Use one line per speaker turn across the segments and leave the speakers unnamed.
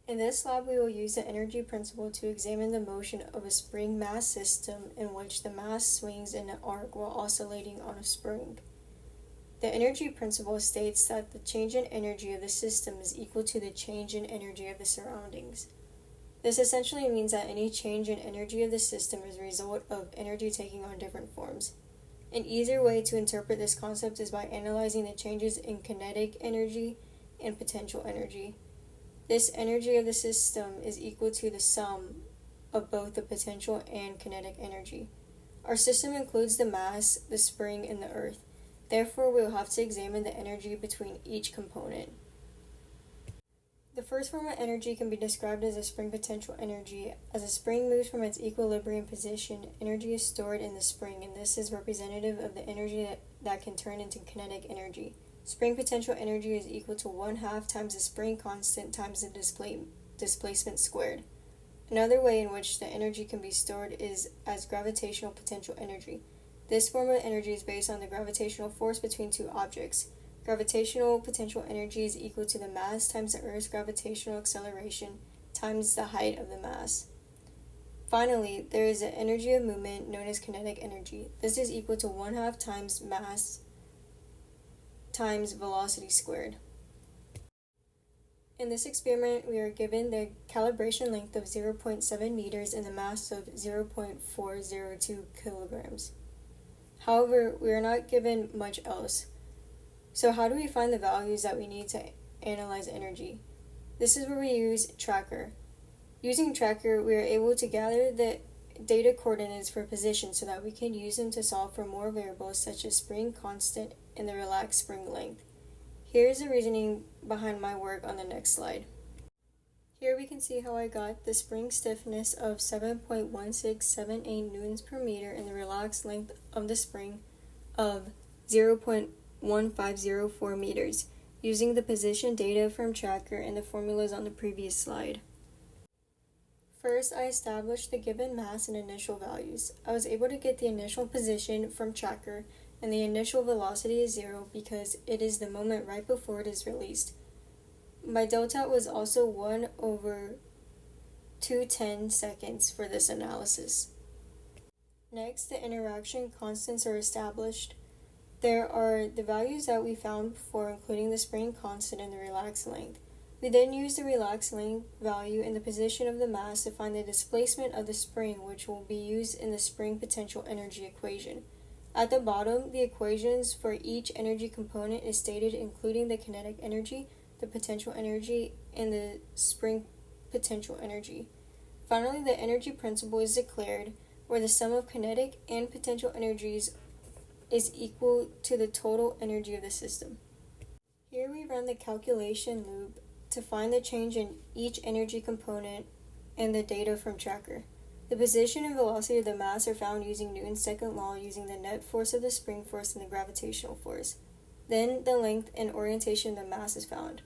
In this lab, we will use the energy principle to examine the motion of a spring mass system in which the mass swings in an arc while oscillating on a spring. The energy principle states that the change in energy of the system is equal to the change in energy of the surroundings. This essentially means that any change in energy of the system is a result of energy taking on different forms. An easier way to interpret this concept is by analyzing the changes in kinetic energy and potential energy. This energy of the system is equal to the sum of both the potential and kinetic energy. Our system includes the mass, the spring, and the earth. Therefore, we will have to examine the energy between each component. The first form of energy can be described as a spring potential energy. As a spring moves from its equilibrium position, energy is stored in the spring, and this is representative of the energy that can turn into kinetic energy. Spring potential energy is equal to 1/2 times the spring constant times the displacement squared. Another way in which the energy can be stored is as gravitational potential energy. This form of energy is based on the gravitational force between two objects. Gravitational potential energy is equal to the mass times the Earth's gravitational acceleration times the height of the mass. Finally, there is the energy of movement known as kinetic energy. This is equal to 1/2 times mass times velocity squared. In this experiment, we are given the calibration length of 0.7 meters and the mass of 0.402 kilograms. However, we are not given much else. So how do we find the values that we need to analyze energy? This is where we use Tracker. Using Tracker, we are able to gather the data coordinates for position so that we can use them to solve for more variables such as spring constant and the relaxed spring length. Here is the reasoning behind my work on the next slide. Here we can see how I got the spring stiffness of 7.1678 newtons per meter and the relaxed length of the spring of 0.1504 meters, using the position data from Tracker and the formulas on the previous slide. First, I established the given mass and initial values. I was able to get the initial position from Tracker, and the initial velocity is 0 because it is the moment right before it is released. My delta was also 1/210 seconds for this analysis. Next, the interaction constants are established. There are the values that we found before, including the spring constant and the relaxed length. We then use the relaxed length value and the position of the mass to find the displacement of the spring, which will be used in the spring potential energy equation. At the bottom, the equations for each energy component is stated, including the kinetic energy, the potential energy, and the spring potential energy. Finally, the energy principle is declared, where the sum of kinetic and potential energies is equal to the total energy of the system. Here we run the calculation loop to find the change in each energy component and the data from Tracker. The position and velocity of the mass are found using Newton's second law, using the net force of the spring force and the gravitational force. Then the length and orientation of the mass is found.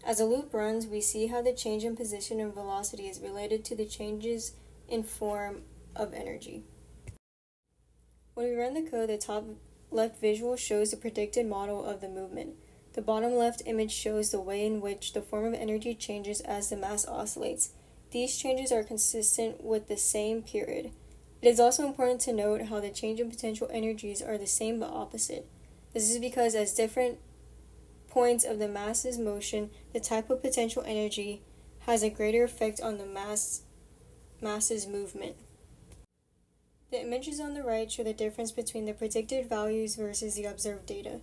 As the loop runs, we see how the change in position and velocity is related to the changes in form of energy. When we run the code, the top left visual shows the predicted model of the movement. The bottom left image shows the way in which the form of energy changes as the mass oscillates. These changes are consistent with the same period. It is also important to note how the change in potential energies are the same but opposite. This is because as different points of the mass's motion, the type of potential energy has a greater effect on the mass's movement. The images on the right show the difference between the predicted values versus the observed data.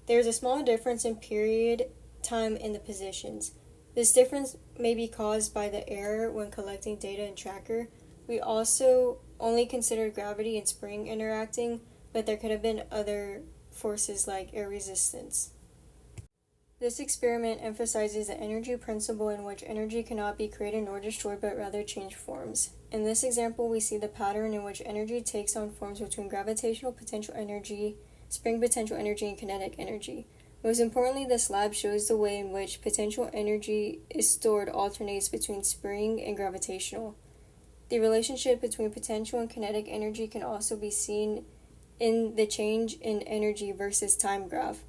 There is a small difference in period, time, and the positions. This difference may be caused by the error when collecting data in Tracker. We also only considered gravity and spring interacting, but there could have been other forces like air resistance. This experiment emphasizes the energy principle, in which energy cannot be created nor destroyed but rather change forms. In this example, we see the pattern in which energy takes on forms between gravitational potential energy, spring potential energy, and kinetic energy. Most importantly, this lab shows the way in which potential energy is stored alternates between spring and gravitational. The relationship between potential and kinetic energy can also be seen in the change in energy versus time graph,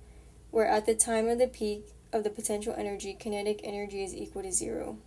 where at the time of the peak of the potential energy, kinetic energy is equal to 0.